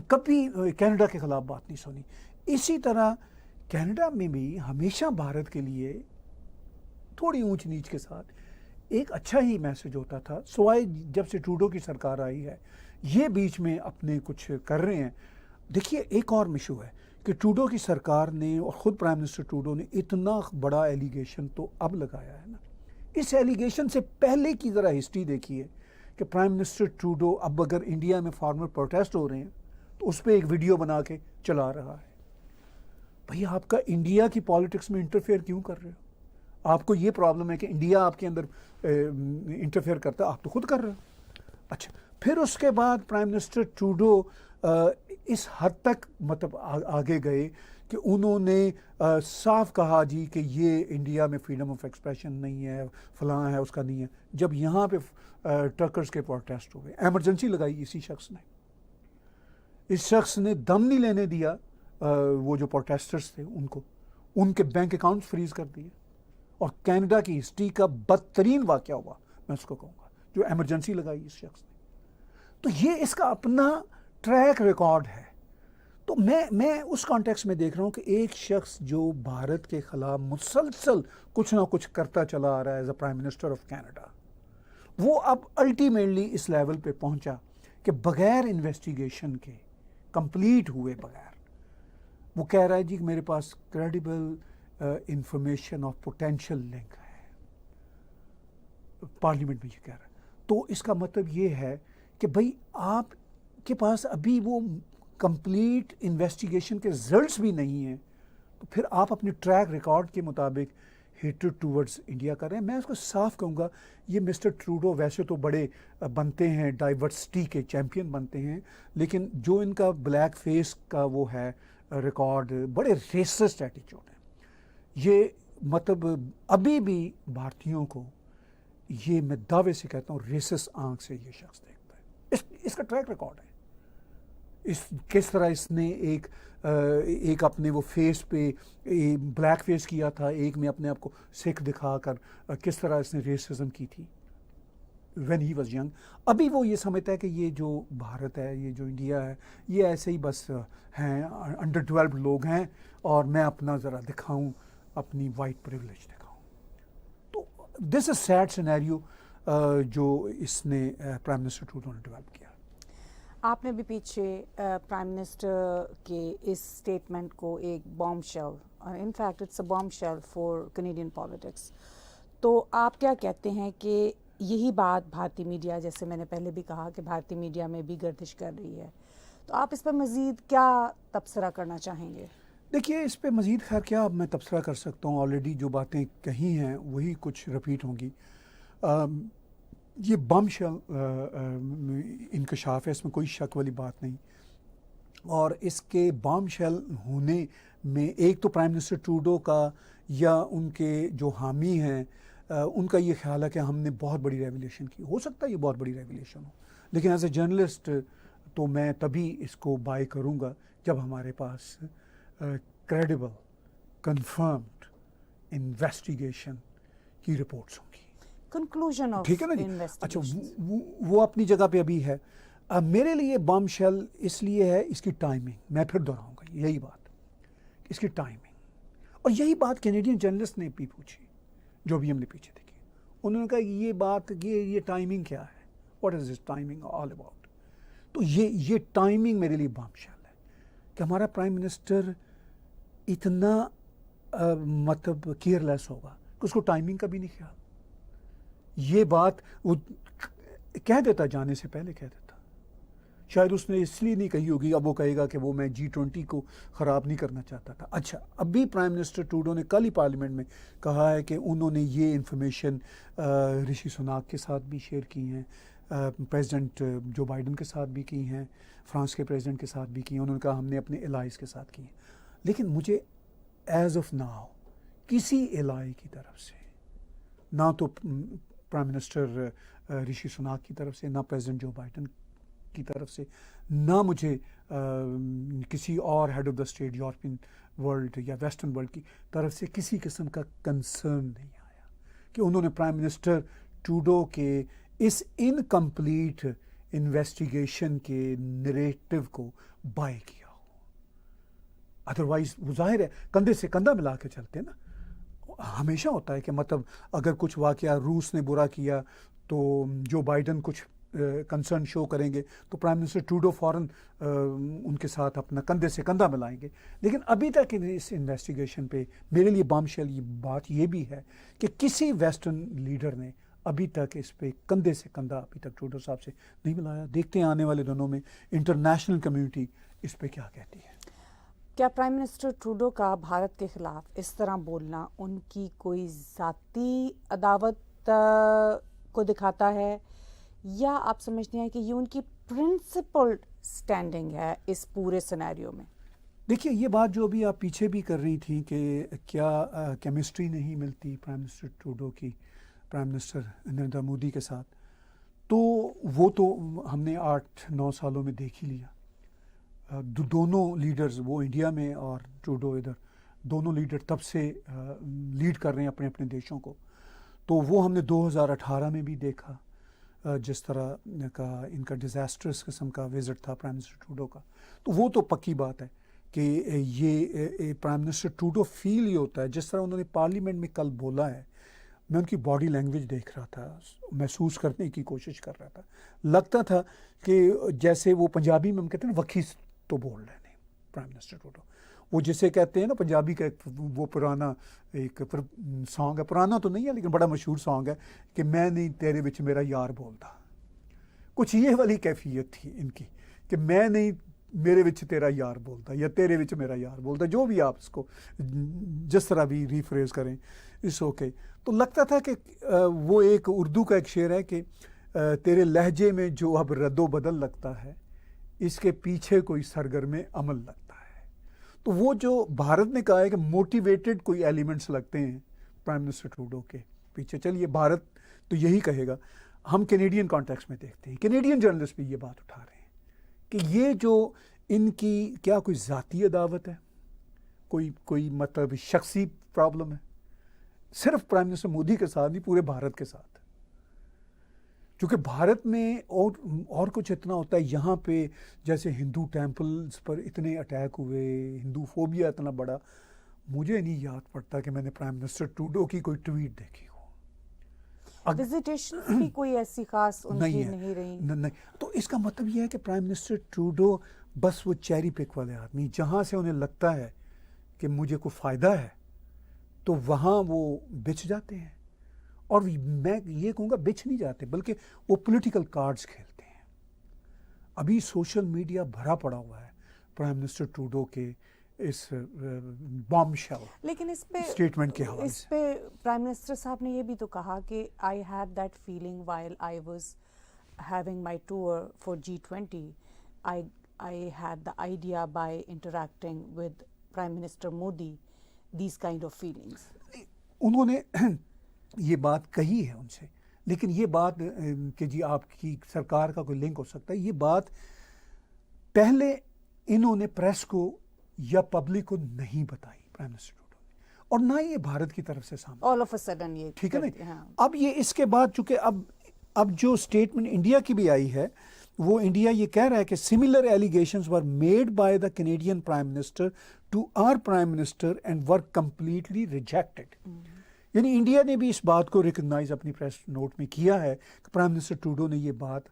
کبھی کینیڈا کے خلاف بات نہیں سنی. اسی طرح کینیڈا میں بھی ہمیشہ بھارت کے لیے تھوڑی اونچ نیچ کے ساتھ ایک اچھا ہی میسج ہوتا تھا, سوائے جب سے ٹروڈو کی سرکار آئی ہے یہ بیچ میں اپنے کچھ کر رہے ہیں. دیکھیے, ایک اور ایشو ہے کہ ٹروڈو کی سرکار نے اور خود پرائم منسٹر ٹروڈو نے اتنا بڑا ایلیگیشن تو اب لگایا ہے نا. اس ایلیگیشن سے پہلے کی ذرا ہسٹری دیکھیے کہ پرائم منسٹر ٹروڈو اب اگر انڈیا میں فارمر پروٹیسٹ ہو رہے ہیں تو اس پہ ایک ویڈیو بنا کے چلا رہا ہے. بھئی آپ کا انڈیا کی پالیٹکس میں انٹرفیئر کیوں کر رہے ہو؟ آپ کو یہ پرابلم ہے کہ انڈیا آپ کے اندر انٹرفیئر کرتا ہے, آپ تو خود کر رہے ہو. اچھا, پھر اس کے بعد پرائم منسٹر ٹروڈو اس حد تک مطلب آگے گئے کہ انہوں نے صاف کہا جی کہ یہ انڈیا میں فریڈم آف ایکسپریشن نہیں ہے, فلاں ہے, اس کا نہیں ہے. جب یہاں پہ ٹرکرز کے پروٹیسٹ ہوئے, ایمرجنسی لگائی اسی شخص نے. اس شخص نے دم نہیں لینے دیا وہ جو پروٹیسٹرز تھے ان کو, ان کے بینک اکاؤنٹ فریز کر دیے. اور کینیڈا کی ہسٹری کا بدترین واقعہ ہوا, میں اس کو کہوں گا, جو ایمرجنسی لگائی اس شخص نے. تو یہ اس کا اپنا ٹریک ریکارڈ ہے. تو میں اس کانٹیکس میں دیکھ رہا ہوں کہ ایک شخص جو بھارت کے خلاف مسلسل کچھ نہ کچھ کرتا چلا آ رہا ہے as a prime minister of Canada, وہ اب الٹیمیٹلی اس لیول پہ پہنچا کہ بغیر انویسٹیگیشن کے, کمپلیٹ ہوئے بغیر, وہ کہہ رہا ہے جی کہ میرے پاس credible information of potential link ہے. پارلیمنٹ میں یہ کہہ رہا ہے. تو اس کا مطلب یہ ہے کہ بھائی آپ کے پاس ابھی وہ کمپلیٹ انویسٹیگیشن کے رزلٹس بھی نہیں ہیں, تو پھر آپ اپنے ٹریک ریکارڈ کے مطابق ہیٹریڈ ٹورڈز انڈیا کر رہے ہیں. میں اس کو صاف کہوں گا, یہ مسٹر ٹروڈو ویسے تو بڑے بنتے ہیں, ڈائیورسٹی کے چیمپئن بنتے ہیں, لیکن جو ان کا بلیک فیس کا وہ ہے ریکارڈ, بڑے ریسسٹ ایٹیچیوڈ ہیں. یہ مطلب ابھی بھی بھارتیوں کو, یہ میں دعوے سے کہتا ہوں, ریسس آنکھ سے یہ شخص دیکھتا ہے. اس کا ٹریک ریکارڈ ہے. کس طرح اس نے ایک اپنے وہ فیس پہ بلیک فیس کیا تھا, ایک میں اپنے آپ کو سکھ دکھا کر کس طرح اس نے ریسزم کی تھی وین ہی واز ینگ. ابھی وہ یہ سمجھتا ہے کہ یہ جو بھارت ہے, یہ جو انڈیا ہے, یہ ایسے ہی بس ہیں, انڈر ڈیولپڈ لوگ ہیں, اور میں اپنا ذرا دکھاؤں, اپنی وائٹ پریولیج دکھاؤں. تو دس از سیڈ سینیریو جو اس نے پرائم منسٹر ٹروڈو نے ڈیولپ کیا. آپ نے بھی پیچھے پرائم منسٹر کے اس اسٹیٹمنٹ کو ایک bombshell, in fact it's a bombshell for Canadian politics. تو آپ کیا کہتے ہیں کہ یہی بات بھارتی میڈیا، جیسے میں نے پہلے بھی کہا کہ بھارتی میڈیا میں بھی گردش کر رہی ہے، تو آپ اس پر مزید کیا تبصرہ کرنا چاہیں گے؟ دیکھیے اس پہ مزید خیر کیا میں تبصرہ کر سکتا ہوں، آلریڈی جو باتیں کہی ہیں وہی کچھ رپیٹ ہوں گی. یہ بم شل انکشاف ہے، اس میں کوئی شک والی بات نہیں، اور اس کے بام شیل ہونے میں ایک تو پرائم منسٹر ٹروڈو کا یا ان کے جو حامی ہیں ان کا یہ خیال ہے کہ ہم نے بہت بڑی ریولیشن کی. ہو سکتا ہے یہ بہت بڑی ریولیشن ہو، لیکن ایز اے جرنلسٹ تو میں تبھی اس کو بائی کروں گا جب ہمارے پاس کریڈیبل کنفرمڈ انویسٹیگیشن کی رپورٹس ہوں گی. کنکلوژن آف ٹھیک ہے نا جی. اچھا انویسٹیگیشن وہ اپنی جگہ پہ ابھی ہے. میرے لیے بم شیل اس لیے ہے اس کی ٹائمنگ، میں پھر دہراؤں گا یہی بات، اس کی ٹائمنگ. اور یہی بات کینیڈین جرنلسٹ نے بھی پوچھی جو بھی ہم نے پیچھے دیکھی. انہوں نے کہا یہ بات یہ ٹائمنگ کیا ہے، what is this timing all about. تو یہ ٹائمنگ میرے لیے بم شیل ہے کہ ہمارا پرائم منسٹر اتنا مطلب کیئر لیس ہوگا کہ اس کو ٹائمنگ کا بھی نہیں خیال. یہ بات وہ کہہ دیتا، جانے سے پہلے کہہ دیتا. شاید اس نے اس لیے نہیں کہی ہوگی، اب وہ کہے گا کہ وہ میں G20 کو خراب نہیں کرنا چاہتا تھا. اچھا ابھی پرائم منسٹر ٹروڈو نے کل ہی پارلیمنٹ میں کہا ہے کہ انہوں نے یہ انفارمیشن رشی سناک کے ساتھ بھی شیئر کی ہیں، پریزیڈنٹ جو بائیڈن کے ساتھ بھی کی ہیں، فرانس کے پریزیڈنٹ کے ساتھ بھی کی ہیں. انہوں نے کہا ہم نے اپنے الائز کے ساتھ کی ہیں. لیکن مجھے ایز آف ناؤ کسی الائی کی طرف سے، نہ تو پرائم منسٹر رشی سناک کی طرف سے، نہ پریزیڈنٹ جو بائیڈن کی طرف سے، نہ مجھے کسی اور head of the state European world یا ویسٹرن ورلڈ کی طرف سے کسی قسم کا کنسرن نہیں آیا کہ انہوں نے پرائم منسٹر ٹروڈو کے اس انکمپلیٹ انویسٹیگیشن کے نریٹو کو بائی کیا ہو. ادروائز وہ ظاہر ہے کندھے سے کندھا ملا کے چلتے نا. ہمیشہ ہوتا ہے کہ مطلب اگر کچھ واقعہ روس نے برا کیا تو جو بائیڈن کچھ کنسرن شو کریں گے تو پرائم منسٹر ٹروڈو فوراً ان کے ساتھ اپنا کندھے سے کندھا ملائیں گے. لیکن ابھی تک اس انویسٹیگیشن پہ میرے لیے بام شیل یہ بات یہ بھی ہے کہ کسی ویسٹرن لیڈر نے ابھی تک اس پہ کندھے سے کندھا ابھی تک ٹروڈو صاحب سے نہیں ملایا. دیکھتے ہیں آنے والے دنوں میں انٹرنیشنل کمیونٹی اس پہ کیا کہتی ہے. کیا پرائم منسٹر ٹروڈو کا بھارت کے خلاف اس طرح بولنا ان کی کوئی ذاتی عداوت کو دکھاتا ہے، یا آپ سمجھتے ہیں کہ یہ ان کی پرنسپلڈ سٹینڈنگ ہے اس پورے سینیریو میں؟ دیکھیے یہ بات جو ابھی آپ پیچھے بھی کر رہی تھیں کہ کیا کیمسٹری نہیں ملتی پرائم منسٹر ٹروڈو کی پرائم منسٹر نریندر مودی کے ساتھ، تو وہ تو ہم نے 8-9 سالوں میں دیکھ ہی لیا. دونوں لیڈرز، وہ انڈیا میں اور ٹروڈو ادھر، دونوں لیڈر تب سے لیڈ کر رہے ہیں اپنے اپنے دیشوں کو. تو وہ ہم نے 2018 میں بھی دیکھا جس طرح کا ان کا ڈیزاسٹرس قسم کا وزٹ تھا پرائم منسٹر ٹروڈو کا. تو وہ تو پکی بات ہے کہ یہ پرائم منسٹر ٹروڈو فیل یہ ہوتا ہے جس طرح انہوں نے پارلیمنٹ میں کل بولا ہے. میں ان کی باڈی لینگویج دیکھ رہا تھا، محسوس کرنے کی کوشش کر رہا تھا. لگتا تھا کہ جیسے وہ پنجابی میں ہم کہتے ہیں نا وکھی تو بول رہے ہیں پرائم منسٹر ٹروڈو. وہ جسے کہتے ہیں نا پنجابی کا ایک وہ پرانا ایک سانگ ہے، پرانا تو نہیں ہے لیکن بڑا مشہور سانگ ہے کہ میں نہیں تیرے وچ میرا یار بولتا. کچھ یہ والی کیفیت تھی ان کی کہ میں نہیں میرے وچ تیرا یار بولتا یا تیرے وچ میرا یار بولتا، جو بھی آپ اس کو جس طرح بھی ریفریز کریں اس اوکے. تو لگتا تھا کہ وہ ایک اردو کا ایک شعر ہے کہ تیرے لہجے میں جو اب رد و بدل لگتا ہے اس کے پیچھے کوئی سرگرم عمل لگتا ہے. تو وہ جو بھارت نے کہا ہے کہ موٹیویٹڈ کوئی ایلیمنٹس لگتے ہیں پرائم منسٹر ٹروڈو کے پیچھے. چلیے بھارت تو یہی کہے گا، ہم کینیڈین کانٹیکس میں دیکھتے ہیں، کینیڈین جرنلسٹ بھی یہ بات اٹھا رہے ہیں کہ یہ جو ان کی کیا کوئی ذاتی عداوت ہے، کوئی مطلب شخصی پرابلم ہے، صرف پرائم منسٹر مودی کے ساتھ نہیں پورے بھارت کے ساتھ. چونکہ بھارت میں اور کچھ اتنا ہوتا ہے یہاں پہ، جیسے ہندو ٹیمپلز پر اتنے اٹیک ہوئے، ہندو فوبیا اتنا بڑا. مجھے نہیں یاد پڑتا کہ میں نے پرائم منسٹر ٹروڈو کی کوئی ٹویٹ دیکھی ہو. وزیٹیشنز بھی کوئی ایسی خاص ان کی نہیں رہی. نہیں. تو اس کا مطلب یہ ہے کہ پرائم منسٹر ٹروڈو بس وہ چیری پک والے آدمی، جہاں سے انہیں لگتا ہے کہ مجھے کوئی فائدہ ہے تو وہاں وہ بچ جاتے ہیں اور میں یہ کہوں گا بچ نہیں جاتے بلکہ وہ پولیٹیکل کارڈز کھیلتے ہیں. ابھی سوشل میڈیا بھرا پڑا ہوا ہے پرائم منسٹر ٹروڈو کے اس بام شیل لیکن اس پہ اسٹیٹمنٹ کے حوالے اس سے. پہ پرائم منسٹر صاحب نے یہ بھی تو کہا کہ I had that feeling while I was having my tour for G20 I had the idea by interacting with Prime Minister Modi these kind of feelings. انہوں نے یہ بات کہی ہے ان سے, لیکن یہ بات کہ جی آپ کی سرکار کا کوئی لنک ہو سکتا ہے, یہ بات پہلے انہوں نے پریس کو یا پبلک کو نہیں بتائی پرائم منسٹر ٹروڈو نے, اور نہ یہ بھارت کی طرف سے سامنے. All of a sudden یہ ٹھیک ہے نا. ہاں. اب یہ اس کے بعد چونکہ اب جو اسٹیٹمنٹ انڈیا کی بھی آئی ہے, وہ انڈیا یہ کہہ رہا ہے کہ similar allegations were made by the Canadian prime minister to our prime minister and were completely rejected. یعنی انڈیا نے بھی اس بات کو ریکگنائز اپنی پریس نوٹ میں کیا ہے کہ پرائم منسٹر ٹروڈو نے یہ بات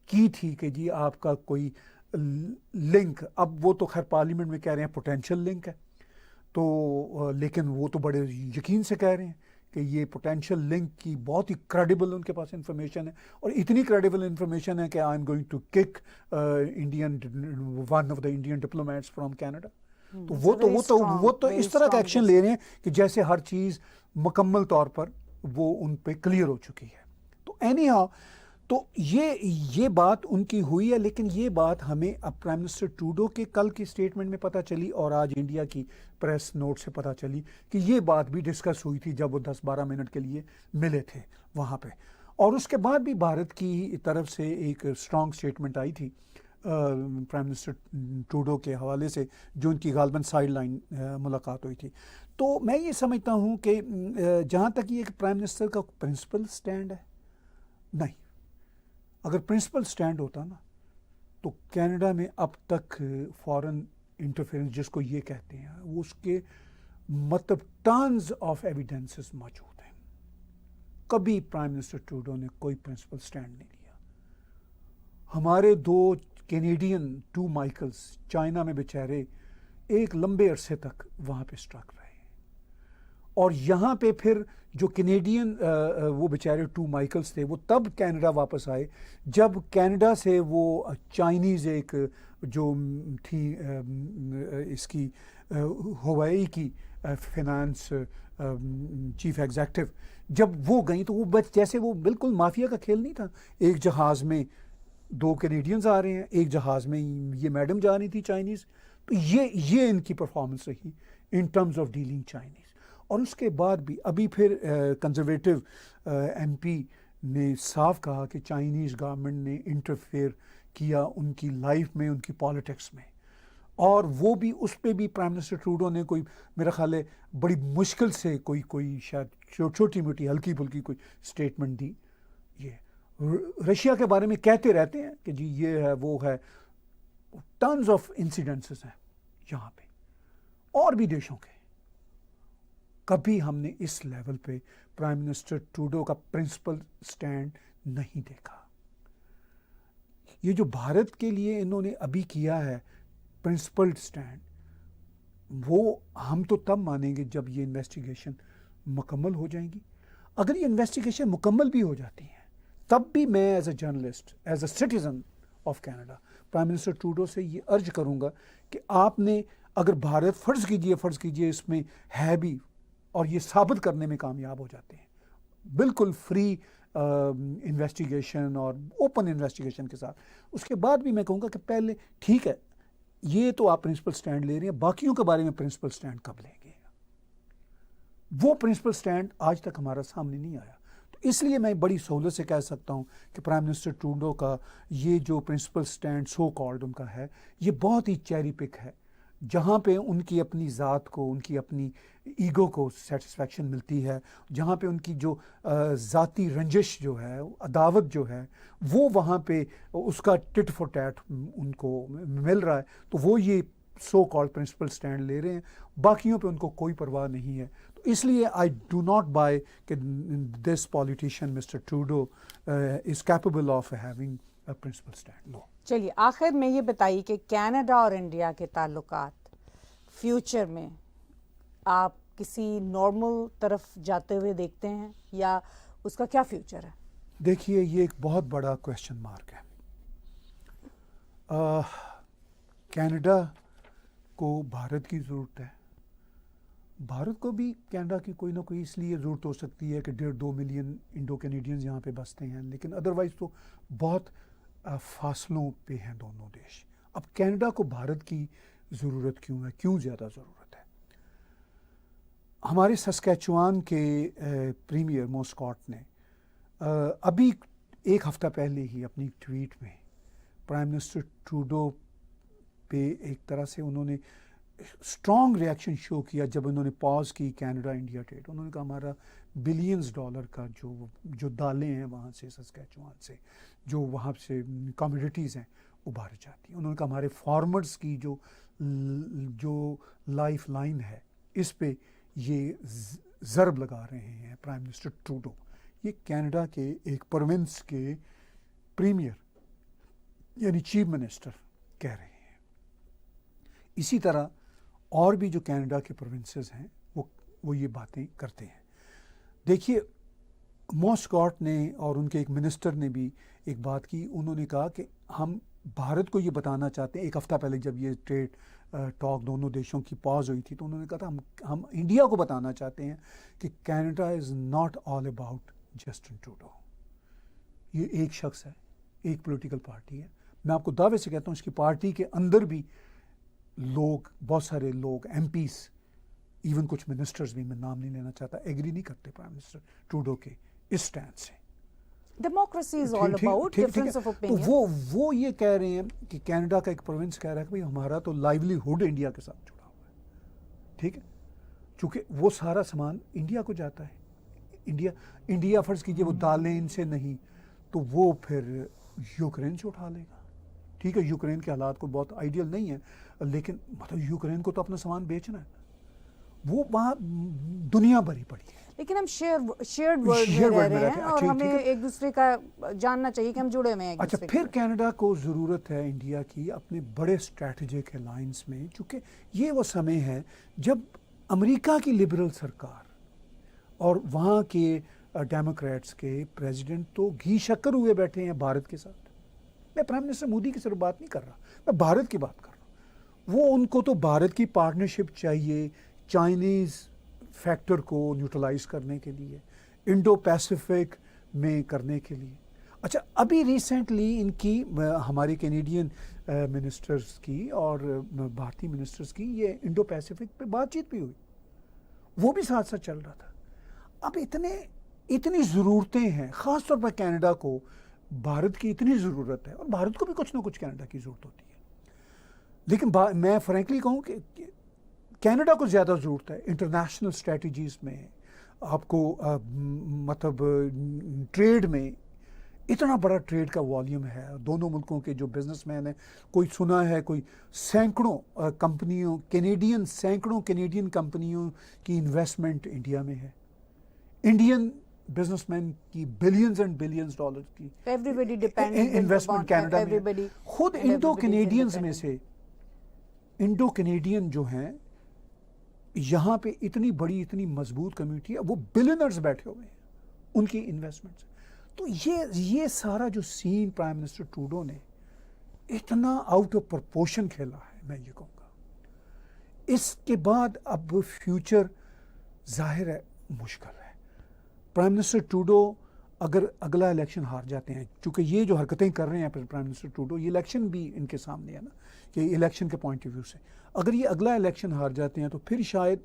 کی تھی کہ جی آپ کا کوئی لنک, اب وہ تو خیر پارلیمنٹ میں کہہ رہے ہیں پوٹینشیل لنک ہے, تو لیکن وہ تو بڑے یقین سے کہہ رہے ہیں کہ یہ پوٹینشیل لنک کی بہت ہی کریڈیبل ان کے پاس انفارمیشن ہے, اور اتنی کریڈیبل انفارمیشن ہے کہ I am going to kick one of the Indian diplomats from Canada. تو وہ تو اس طرح کا ایکشن لے رہے ہیں کہ جیسے ہر چیز مکمل طور پر وہ ان پہ کلیئر ہو چکی ہے. تو اینی ہاؤ تو یہ بات ان کی ہوئی ہے, لیکن یہ بات ہمیں اب پرائم منسٹر ٹروڈو کے کل کی اسٹیٹمنٹ میں پتہ چلی اور آج انڈیا کی پریس نوٹ سے پتہ چلی کہ یہ بات بھی ڈسکس ہوئی تھی جب وہ 10-12 منٹ کے لیے ملے تھے وہاں پہ. اور اس کے بعد بھی بھارت کی طرف سے ایک اسٹرانگ اسٹیٹمنٹ آئی تھی پرائم منسٹر ٹروڈو کے حوالے سے, جو ان کی غالباً سائڈ لائن ملاقات ہوئی تھی. تو میں یہ سمجھتا ہوں کہ جہاں تک یہ کہ پرائم منسٹر کا پرنسپل سٹینڈ ہے, نہیں, اگر پرنسپل سٹینڈ ہوتا نا تو کینیڈا میں اب تک فارن انٹرفیئرنس جس کو یہ کہتے ہیں وہ اس کے مطلب ٹانز آف ایویڈنسز موجود ہیں. کبھی پرائم منسٹر ٹروڈو نے کوئی پرنسپل سٹینڈ نہیں لیا. ہمارے 2 کینیڈین 2 مائیکلز چائنا میں بیچارے ایک لمبے عرصے تک وہاں پہ اسٹرک رہے, اور یہاں پہ پھر جو کینیڈین وہ بیچارے 2 مائیکلز تھے وہ تب کینیڈا واپس آئے جب کینیڈا سے وہ چائنیز ایک جو تھی اس کی ہوائی کی فائنانس چیف ایگزیکٹو, جب وہ گئیں تو وہ جیسے وہ بالکل مافیا کا کھیل نہیں تھا. ایک جہاز میں 2 کینیڈینز آ رہے ہیں, ایک جہاز میں یہ میڈم جا رہی تھی چائنیز. تو یہ ان کی پرفارمنس رہی in terms of dealing Chinese. اور اس کے بعد بھی ابھی پھر کنزرویٹو ایم پی نے صاف کہا کہ چائنیز گورنمنٹ نے انٹرفیئر کیا ان کی لائف میں, ان کی پالیٹکس میں, اور وہ بھی اس پہ بھی پرائم منسٹر ٹروڈو نے کوئی میرا خیال ہے بڑی مشکل سے کوئی شاید چھوٹی موٹی ہلکی پھلکی کوئی اسٹیٹمنٹ دی. یہ رشیا کے بارے میں کہتے رہتے ہیں کہ جی یہ ہے وہ ہے, ٹنز آف انسیڈنسز ہیں یہاں پہ اور بھی دیشوں کے. کبھی ہم نے اس لیول پہ پرائم منسٹر ٹروڈو کا پرنسپل سٹینڈ نہیں دیکھا. یہ جو بھارت کے لیے انہوں نے ابھی کیا ہے پرنسپل سٹینڈ, وہ ہم تو تب مانیں گے جب یہ انویسٹیگیشن مکمل ہو جائیں گی. اگر یہ انویسٹیگیشن مکمل بھی ہو جاتی ہیں تب بھی میں as a journalist, as a citizen of Canada prime minister Trudeau سے یہ ارج کروں گا کہ آپ نے اگر بھارت فرض کیجئے اس میں ہے بھی اور یہ ثابت کرنے میں کامیاب ہو جاتے ہیں بالکل فری انویسٹیگیشن اور اوپن انویسٹیگیشن کے ساتھ, اس کے بعد بھی میں کہوں گا کہ پہلے ٹھیک ہے یہ تو آپ پرنسپل سٹینڈ لے رہے ہیں, باقیوں کے بارے میں پرنسپل سٹینڈ کب لیں گے؟ وہ پرنسپل سٹینڈ آج تک ہمارا سامنے نہیں آیا. تو اس لیے میں بڑی سہولت سے کہہ سکتا ہوں کہ پرائم منسٹر ٹروڈو کا یہ جو پرنسپل سٹینڈ سو کالڈ ان کا ہے یہ بہت ہی چیری پک ہے, جہاں پہ ان کی اپنی ذات کو, ان کی اپنی ایگو کو سیٹسفیکشن ملتی ہے, جہاں پہ ان کی جو ذاتی رنجش جو ہے, عداوت جو ہے, وہ وہاں پہ اس کا ٹٹ فور ٹیٹ ان کو مل رہا ہے, تو وہ یہ سو کالڈ پرنسپل سٹینڈ لے رہے ہیں. باقیوں پہ ان کو کوئی پرواہ نہیں ہے. تو اس لیے آئی ڈو ناٹ بائی کہ this politician mister Trudeau is capable of having a principle stand. چلیے آخر میں یہ بتائیے کہ کینیڈا اور انڈیا کے تعلقات فیوچر میں آپ کسی نارمل طرف جاتے ہوئے دیکھتے ہیں یا اس کا کیا فیوچر ہے؟ دیکھیے یہ ایک بہت بڑا کویشچن مارک ہے. کینیڈا کو بھارت کی ضرورت ہے, بھارت کو بھی کینیڈا کی کوئی نہ کوئی اس لیے ضرورت ہو سکتی ہے کہ 1.5-2 ملین انڈو کینیڈینز یہاں پہ بستے ہیں, لیکن ادروائز تو بہت فاصلوں پہ ہیں دونوں دیش. اب کینیڈا کو بھارت کی ضرورت کیوں ہے, کیوں زیادہ ضرورت ہے؟ ہمارے سسکیچوان کے پریمیئر موسکاٹ نے ابھی ایک ہفتہ پہلے ہی اپنی ٹویٹ میں پرائم منسٹر ٹروڈو پہ ایک طرح سے انہوں نے اسٹرانگ ریئیکشن شو کیا جب انہوں نے پاز کی کینیڈا انڈیا ٹریڈ. انہوں نے کہا ہمارا بلینز ڈالر کا جو دالیں ہیں وہاں سے سسکیچوان سے, جو وہاں سے کموڈیٹیز ہیں وہ باہر جاتی ہیں. انہوں نے کہا ہمارے فارمرز کی جو لائف لائن ہے اس پہ یہ ضرب لگا رہے ہیں پرائم منسٹر ٹروڈو. یہ کینیڈا کے ایک پروونس کے پریمیئر یعنی چیف منسٹر کہہ رہے ہیں. اسی طرح اور بھی جو کینیڈا کے پروونسز ہیں وہ یہ باتیں کرتے ہیں. دیکھیے موسکاٹ نے اور ان کے ایک منسٹر نے بھی ایک بات کی. انہوں نے کہا کہ ہم بھارت کو یہ بتانا چاہتے ہیں, ایک ہفتہ پہلے جب یہ ٹریڈ ٹاک دونوں دیشوں کی پاز ہوئی تھی تو انہوں نے کہا تھا ہم انڈیا کو بتانا چاہتے ہیں کہ Canada is not all about Justin Trudeau. یہ ایک شخص ہے, ایک پولیٹیکل پارٹی ہے. میں آپ کو دعوے سے کہتا ہوں اس کی پارٹی کے اندر بھی لوگ, بہت سارے لوگ, ایم پیز, ایون کچھ منسٹرز بھی, میں نام نہیں لینا چاہتا, ایگری نہیں کرتے پرائم منسٹر ٹروڈو کے اس سٹینڈ سے. Democracy is all about difference of opinion. تو وہ یہ کہہ رہے ہیں کہ کینیڈا کا ایک پروونس کہہ رہا ہے کہ بھائی ہمارا تو لائیولی ہوڈ انڈیا کے ساتھ جڑا ہوا ہے, ٹھیک ہے, چونکہ وہ سارا سامان انڈیا کو جاتا ہے. انڈیا فرض کیجئے وہ دالیں ان سے نہیں تو وہ پھر یوکرین سے اٹھا لے گا. ٹھیک ہے, یوکرین کے حالات کو بہت آئیڈیل نہیں ہے, لیکن مطلب یوکرین کو تو اپنا سامان بیچنا ہے, وہ وہاں دنیا بھری پڑی ہے. لیکن ہم شیئرڈ ورلڈ میں رہ رہے ہیں اور ہمیں ایک دوسرے کا جاننا چاہیے کہ ہم جڑے ہوئے ہیں ایک اچھا, دوسرے پھر کینیڈا کو ضرورت ہے انڈیا کی اپنے بڑے اسٹریٹجک الائنس میں, چونکہ یہ وہ سمے ہے جب امریکہ کی لبرل سرکار اور وہاں کے ڈیموکریٹس کے پریزیڈنٹ تو گھی شکر ہوئے بیٹھے ہیں بھارت کے ساتھ. میں پرائم منسٹر مودی کی صرف بات نہیں کر رہا, میں بھارت کی بات کر رہا ہوں. وہ ان کو تو بھارت کی پارٹنرشپ چاہیے چائنیز فیکٹر کو نیوٹرلائز کرنے کے لیے, انڈو پیسیفک میں کرنے کے لیے. اچھا, ابھی ریسنٹلی ان کی ہمارے کینیڈین منسٹرز کی اور بھارتی منسٹرز کی یہ انڈو پیسیفک پہ بات چیت بھی ہوئی, وہ بھی ساتھ ساتھ چل رہا تھا. اب اتنی ضرورتیں ہیں, خاص طور پر کینیڈا کو بھارت کی اتنی ضرورت ہے, اور بھارت کو بھی کچھ نہ کچھ کینیڈا کی ضرورت ہوتی ہے. لیکن میں فرینکلی کہوں کہ کینیڈا کو زیادہ ضرورت ہے انٹرنیشنل اسٹریٹجیز میں. آپ کو مطلب ٹریڈ میں اتنا بڑا ٹریڈ کا والیوم ہے, دونوں ملکوں کے جو بزنس مین ہیں, کوئی سنا ہے کوئی سینکڑوں کینیڈین کمپنیوں کی انویسٹمنٹ انڈیا میں ہے. انڈین بزنس مین کی بلینز اینڈ بلینز ڈالر کی انویسٹمنٹ کینیڈا میں. خود انڈو کینیڈینز میں سے انڈو کینیڈین جو ہیں یہاں پہ اتنی بڑی اتنی مضبوط کمیونٹی ہے, وہ بلینرز بیٹھے ہوئے ہیں ان کی انویسٹمنٹ سے. تو یہ سارا جو سین پرائم منسٹر ٹروڈو نے اتنا آؤٹ آف پرپورشن کھیلا ہے, میں یہ کہوں گا. اس کے بعد اب فیوچر ظاہر ہے مشکل ہے. پرائم منسٹر ٹروڈو اگر اگلا الیکشن ہار جاتے ہیں, چونکہ یہ جو حرکتیں کر رہے ہیں پرائم منسٹر ٹروڈو, یہ الیکشن بھی ان کے سامنے ہے نا, کہ الیکشن کے پوائنٹ آف ویو سے اگر یہ اگلا الیکشن ہار جاتے ہیں تو پھر شاید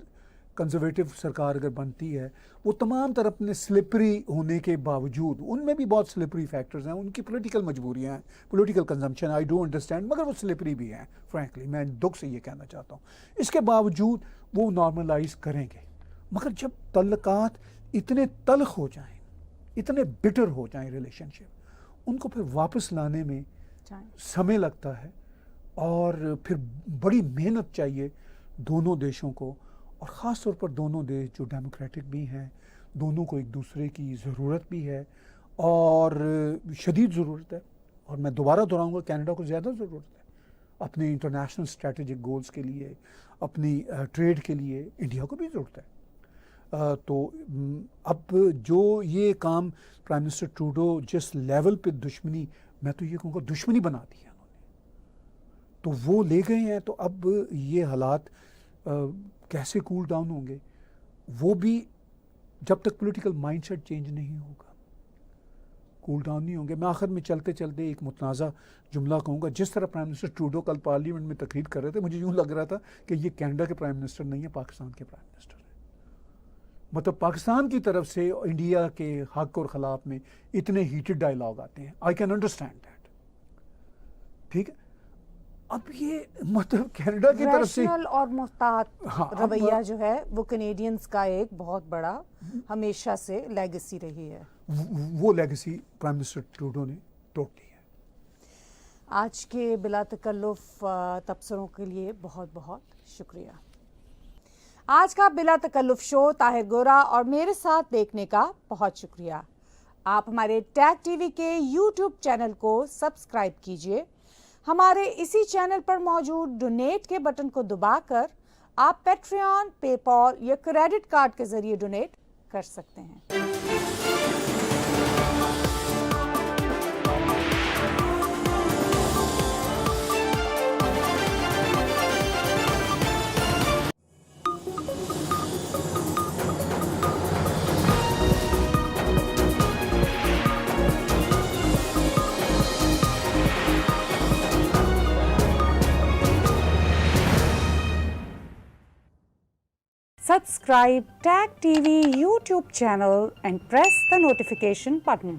کنزرویٹو سرکار اگر بنتی ہے, وہ تمام طرح اپنے سلپری ہونے کے باوجود, ان میں بھی بہت سلپری فیکٹرز ہیں, ان کی پولیٹیکل مجبوریاں ہیں, political consumption, I don't understand, مگر وہ سلپری بھی ہیں فرینکلی, میں دکھ سے یہ کہنا چاہتا ہوں. اس کے باوجود وہ نارملائز کریں گے, مگر جب تعلقات اتنے تلخ ہو جائیں, اتنے بٹر ہو جائیں ریلیشن شپ, ان کو پھر واپس لانے میں سمے لگتا ہے, اور پھر بڑی محنت چاہیے دونوں دیشوں کو, اور خاص طور پر دونوں دیش جو ڈیموکریٹک بھی ہیں, دونوں کو ایک دوسرے کی ضرورت بھی ہے, اور شدید ضرورت ہے. اور میں دوبارہ دہراؤں گا, کینیڈا کو زیادہ ضرورت ہے اپنے انٹرنیشنل اسٹریٹجک گولز کے لیے, اپنی ٹریڈ کے لیے. انڈیا کو بھی ضرورت ہے. تو اب جو یہ کام پرائم منسٹر ٹروڈو جس لیول پہ دشمنی، میں تو یہ کہوں گا دشمنی بنا دی ہے انہوں نے، تو وہ لے گئے ہیں، تو اب یہ حالات کیسے کول ڈاؤن ہوں گے، وہ بھی جب تک پولیٹیکل مائنڈ سیٹ چینج نہیں ہوگا کول ڈاؤن نہیں ہوں گے۔ میں آخر میں چلتے چلتے ایک متنازع جملہ کہوں گا، جس طرح پرائم منسٹر ٹروڈو کل پارلیمنٹ میں تقریر کر رہے تھے، مجھے یوں لگ رہا تھا کہ یہ کینیڈا کے پرائم منسٹر نہیں ہے، پاکستان کے پرائم منسٹر ہیں۔ مطلب پاکستان کی طرف سے انڈیا کے حق اور خلاف میں اتنے ہیٹڈ ڈائلاگ آتے ہیں، آئی کین انڈرسٹینڈ دیٹ، ٹھیک ہے۔ اب یہ مطلب کینیڈا کی طرف سے ریشنل اور محتاط ہاں، اب رویہ جو ہے وہ کینیڈینز کا ایک بہت بڑا ہمیشہ سے لیگیسی رہی ہے۔ وہ لیگیسی پرائم منسٹر ٹروڈو نے توڑ دی ہے۔ آج کے بلا تکلف تبصروں کے لیے بہت بہت شکریہ۔ آج کا بلا تکلف شو طاہر گورا اور میرے ساتھ دیکھنے کا بہت شکریہ۔ آپ ہمارے ٹیگ ٹی وی کے یوٹیوب چینل کو سبسکرائب کیجئے۔ ہمارے اسی چینل پر موجود ڈونیٹ کے بٹن کو دبا کر آپ پیٹریون، پے پال یا کریڈٹ کارڈ کے ذریعے ڈونیٹ کر سکتے ہیں۔ Subscribe Tag TV YouTube channel and press the notification button.